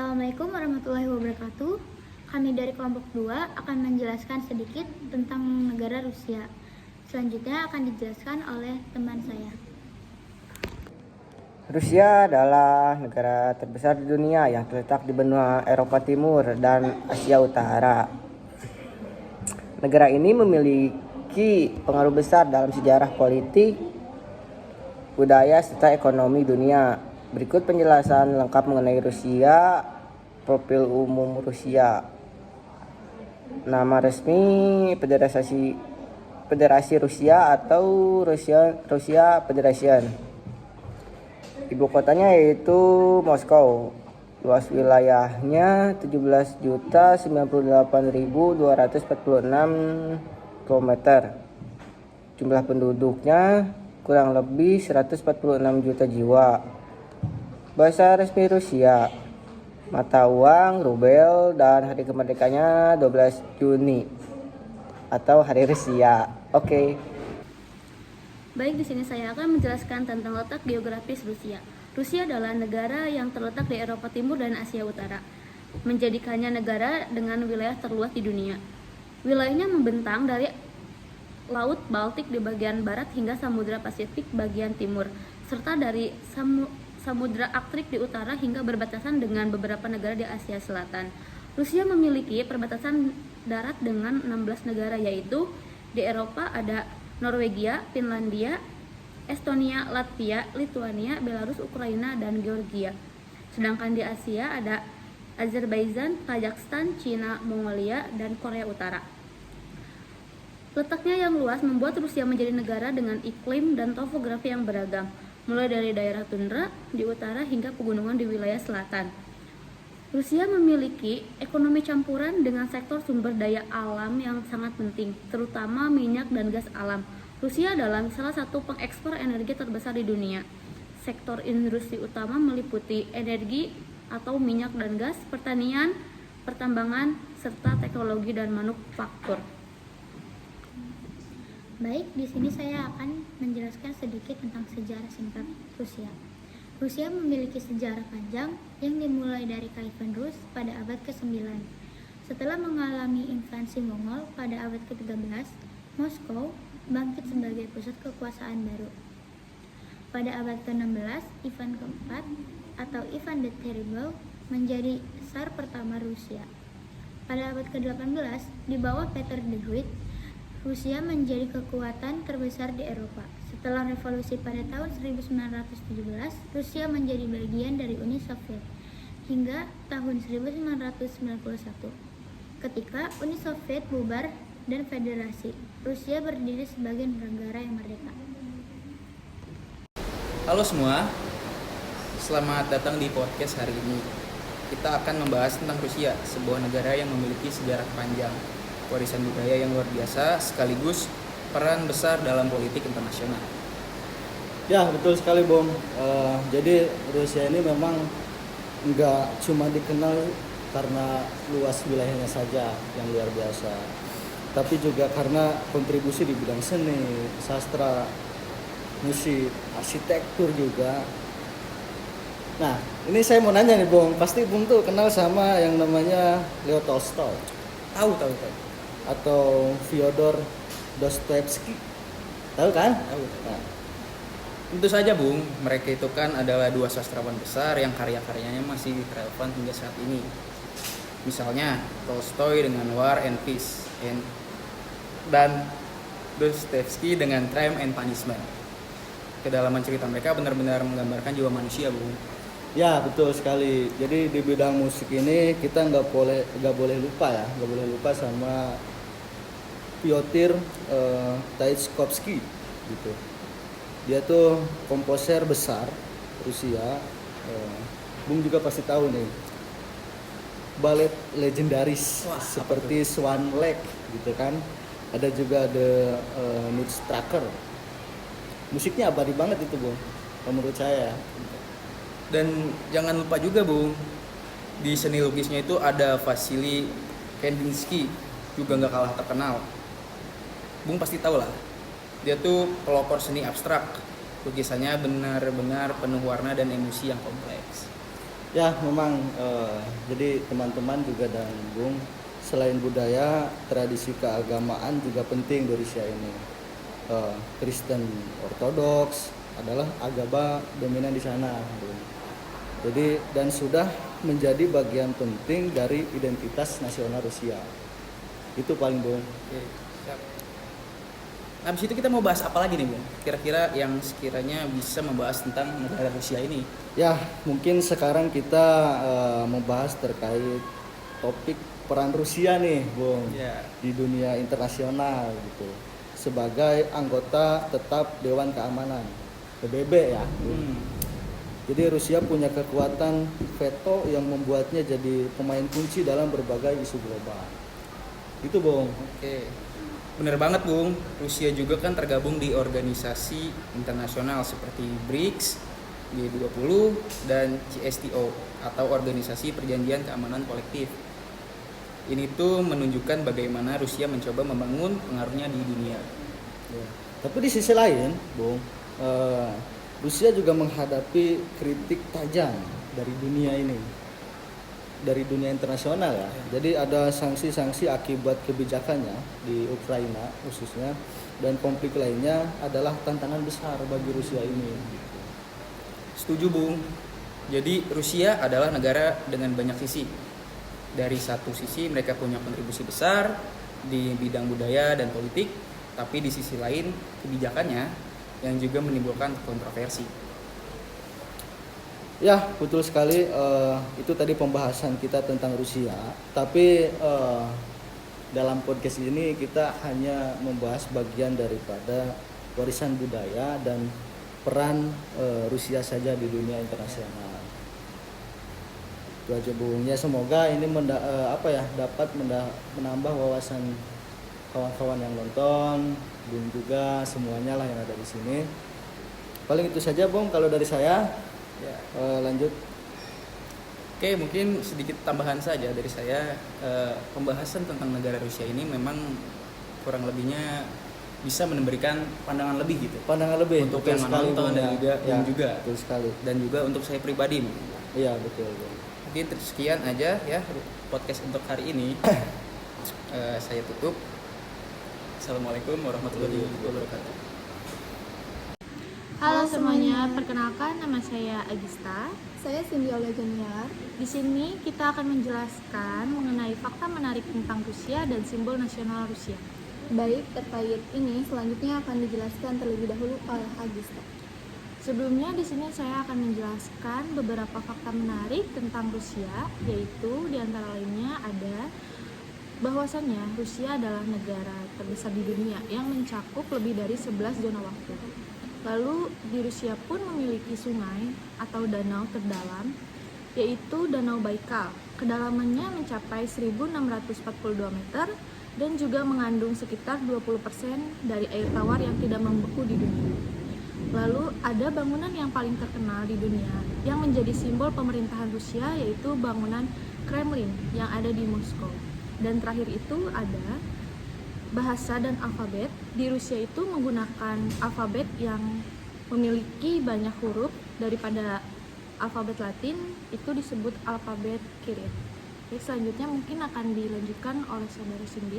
Assalamualaikum warahmatullahi wabarakatuh. Kami dari kelompok 2 akan menjelaskan sedikit tentang negara Rusia. Selanjutnya akan dijelaskan oleh teman saya. Rusia adalah negara terbesar di dunia yang terletak di benua Eropa Timur dan Asia Utara. Negara ini memiliki pengaruh besar dalam sejarah politik, budaya, serta ekonomi dunia. Berikut penjelasan lengkap mengenai Rusia. Profil umum Rusia. Nama resmi Federasi Rusia atau Rusia Federation. Ibu kotanya yaitu Moskow. Luas wilayahnya 17.098.246 km. Jumlah penduduknya kurang lebih 146 juta jiwa. Bahasa resmi Rusia, mata uang rubel, dan hari kemerdekaannya 12 Juni atau hari Rusia. Oke. Baik, di sini saya akan menjelaskan tentang letak geografis Rusia. Rusia adalah negara yang terletak di Eropa Timur dan Asia Utara, menjadikannya negara dengan wilayah terluas di dunia. Wilayahnya membentang dari Laut Baltik di bagian barat hingga Samudra Pasifik bagian timur, serta dari Samudra Arktik di utara hingga berbatasan dengan beberapa negara di Asia Selatan. Rusia memiliki perbatasan darat dengan 16 negara, yaitu di Eropa ada Norwegia, Finlandia, Estonia, Latvia, Lituania, Belarus, Ukraina, dan Georgia. Sedangkan di Asia ada Azerbaijan, Kazakhstan, Cina, Mongolia, dan Korea Utara. Letaknya yang luas membuat Rusia menjadi negara dengan iklim dan topografi yang beragam, mulai dari daerah tundra di utara hingga pegunungan di wilayah selatan. Rusia memiliki ekonomi campuran dengan sektor sumber daya alam yang sangat penting, terutama minyak dan gas alam. Rusia adalah salah satu pengekspor energi terbesar di dunia. Sektor industri utama meliputi energi atau minyak dan gas, pertanian, pertambangan, serta teknologi dan manufaktur. Baik, di sini saya akan menjelaskan sedikit tentang sejarah singkat Rusia. Rusia memiliki sejarah panjang yang dimulai dari Khalifah Rus pada abad ke-9. Setelah mengalami invasi Mongol pada abad ke-13, Moskow bangkit sebagai pusat kekuasaan baru. Pada abad ke-16, Ivan keempat atau Ivan the Terrible menjadi Tsar pertama Rusia. Pada abad ke-18, di bawah Peter the Great, Rusia menjadi kekuatan terbesar di Eropa. Setelah revolusi pada tahun 1917, Rusia menjadi bagian dari Uni Soviet hingga tahun 1991. Ketika Uni Soviet bubar dan federasi, Rusia berdiri sebagai negara yang merdeka. Halo semua, selamat datang di podcast hari ini. Kita akan membahas tentang Rusia, sebuah negara yang memiliki sejarah panjang, warisan budaya yang luar biasa, sekaligus peran besar dalam politik internasional. Ya, betul sekali, Bom. Jadi Rusia ini memang nggak cuma dikenal karena luas wilayahnya saja yang luar biasa, tapi juga karena kontribusi di bidang seni, sastra, musik, arsitektur juga. Nah, ini saya mau nanya nih, Bom. Pasti Bom tuh kenal sama yang namanya Leo Tolstoy. Tahu. Atau Fyodor Dostoevsky, tahu kan? Tahu. Nah, tentu saja, Bung. Mereka itu kan adalah dua sastrawan besar yang karya-karyanya masih relevan hingga saat ini. Misalnya Tolstoy dengan War and Peace, dan Dostoevsky dengan Crime and Punishment. Kedalaman cerita mereka benar-benar menggambarkan jiwa manusia, Bung. Ya, betul sekali. Jadi di bidang musik ini kita nggak boleh lupa sama Piotr Tchaikovsky gitu. Dia tuh komposer besar Rusia. Bung juga pasti tahu nih, balet legendaris. Wah, seperti Swan Lake gitu kan. Ada juga The Nutcracker. Musiknya abadi banget itu, Bung, menurut saya. Dan jangan lupa juga, Bung, di seni lukisnya itu ada Vasily Kandinsky, juga nggak kalah terkenal. Bung pasti tahu lah, dia tuh pelopor seni abstrak. Lukisannya benar-benar penuh warna dan emosi yang kompleks. Ya, memang jadi teman-teman juga dan Bung, selain budaya, tradisi keagamaan juga penting di Rusia ini. Kristen Ortodoks adalah agama dominan di sana, Bung. Jadi dan sudah menjadi bagian penting dari identitas nasional Rusia. Itu paling, Bung. Oke, siap. Nah, habis itu kita mau bahas apa lagi nih, Bung? Kira-kira yang sekiranya bisa membahas tentang negara Rusia ini. Ya, mungkin sekarang kita membahas terkait topik peran Rusia nih, Bung, Ya. di dunia internasional gitu. Sebagai anggota tetap Dewan Keamanan PBB ya. Jadi Rusia punya kekuatan veto yang membuatnya jadi pemain kunci dalam berbagai isu global. Itu, Bung. Oke. Bener banget, Bung. Rusia juga kan tergabung di organisasi internasional seperti BRICS, G20, dan CSTO atau Organisasi Perjanjian Keamanan Kolektif. Ini tuh menunjukkan bagaimana Rusia mencoba membangun pengaruhnya di dunia. Ya. Tapi di sisi lain, Bung, Rusia juga menghadapi kritik tajam dari dunia ini, dari dunia internasional ya. Jadi ada sanksi-sanksi akibat kebijakannya di Ukraina khususnya, dan konflik lainnya adalah tantangan besar bagi Rusia ini. Setuju, Bung. Jadi Rusia adalah negara dengan banyak sisi. Dari satu sisi mereka punya kontribusi besar di bidang budaya dan politik, tapi di sisi lain kebijakannya yang juga menimbulkan kontroversi. Ya, betul sekali. Itu tadi pembahasan kita tentang Rusia. Tapi dalam podcast ini kita hanya membahas bagian daripada warisan budaya dan peran Rusia saja di dunia internasional. Itu aja, Bung. Ya, semoga ini dapat menambah wawasan kawan-kawan yang nonton, Bung juga semuanya lah yang ada di sini. Paling itu saja, Bung, kalau dari saya. Ya. Lanjut. Oke, mungkin sedikit tambahan saja dari saya. Pembahasan tentang negara Rusia ini memang kurang lebihnya bisa memberikan pandangan lebih gitu. Pandangan lebih Untuk betul yang sekali, menonton Bung, dan ya. juga Ya, juga betul sekali. dan juga untuk saya pribadi. Iya, betul, Bung. Mungkin sekian aja ya podcast untuk hari ini. Saya tutup. Assalamualaikum warahmatullahi wabarakatuh. Halo semuanya, perkenalkan nama saya Agista. Saya Cindy Olga Junior. Di sini kita akan menjelaskan mengenai fakta menarik tentang Rusia dan simbol nasional Rusia. Baik, terkait ini selanjutnya akan dijelaskan terlebih dahulu oleh Agista. Sebelumnya di sini saya akan menjelaskan beberapa fakta menarik tentang Rusia, yaitu di antara lainnya ada bahwasannya Rusia adalah negara terbesar di dunia yang mencakup lebih dari 11 zona waktu. Lalu di Rusia pun memiliki sungai atau danau terdalam, yaitu Danau Baikal. Kedalamannya mencapai 1.642 meter dan juga mengandung sekitar 20% dari air tawar yang tidak membeku di dunia. Lalu ada bangunan yang paling terkenal di dunia yang menjadi simbol pemerintahan Rusia, yaitu bangunan Kremlin yang ada di Moskow. Dan terakhir itu ada bahasa dan alfabet. Di Rusia itu menggunakan alfabet yang memiliki banyak huruf daripada alfabet Latin, itu disebut alfabet Kiril. Oke, selanjutnya mungkin akan dilanjutkan oleh saudara Cindy.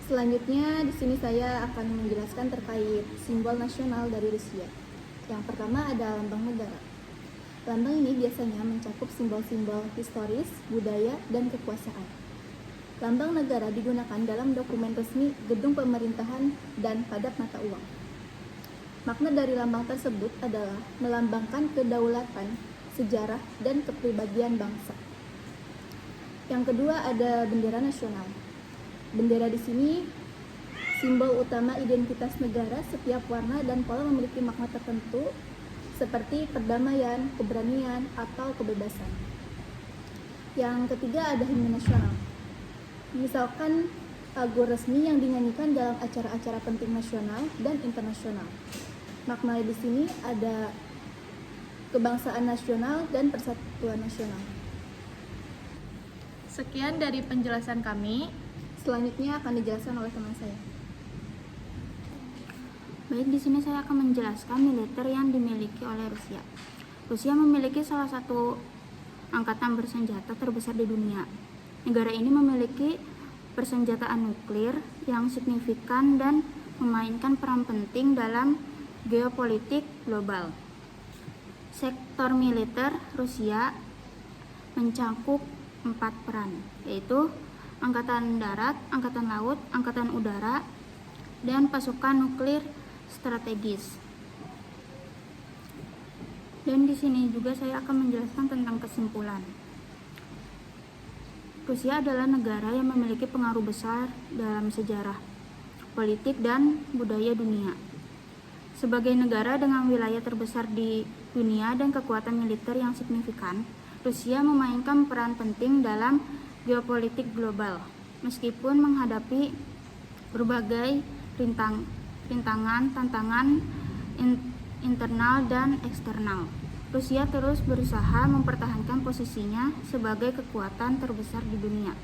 Selanjutnya di sini saya akan menjelaskan terkait simbol nasional dari Rusia. Yang pertama ada lambang negara. Lambang ini biasanya mencakup simbol-simbol historis, budaya, dan kekuasaan. Lambang negara digunakan dalam dokumen resmi, gedung pemerintahan, dan pada mata uang. Makna dari lambang tersebut adalah melambangkan kedaulatan, sejarah, dan kepribadian bangsa. Yang kedua ada bendera nasional. Bendera di sini simbol utama identitas negara. Setiap warna dan pola memiliki makna tertentu seperti perdamaian, keberanian, atau kebebasan. Yang ketiga ada himne nasional. Misalkan lagu resmi yang dinyanyikan dalam acara-acara penting nasional dan internasional. Makna di sini ada kebangsaan nasional dan persatuan nasional. Sekian dari penjelasan kami. Selanjutnya akan dijelaskan oleh teman saya. Baik, di sini saya akan menjelaskan militer yang dimiliki oleh Rusia. Rusia memiliki salah satu angkatan bersenjata terbesar di dunia. Negara ini memiliki persenjataan nuklir yang signifikan dan memainkan peran penting dalam geopolitik global. Sektor militer Rusia mencakup 4 peran, yaitu Angkatan Darat, Angkatan Laut, Angkatan Udara, dan pasukan nuklir strategis. Dan di sini juga saya akan menjelaskan tentang kesimpulan. Rusia adalah negara yang memiliki pengaruh besar dalam sejarah, politik, dan budaya dunia. Sebagai negara dengan wilayah terbesar di dunia dan kekuatan militer yang signifikan, Rusia memainkan peran penting dalam geopolitik global. Meskipun menghadapi berbagai tantangan internal dan eksternal, Rusia terus berusaha mempertahankan posisinya sebagai kekuatan terbesar di dunia.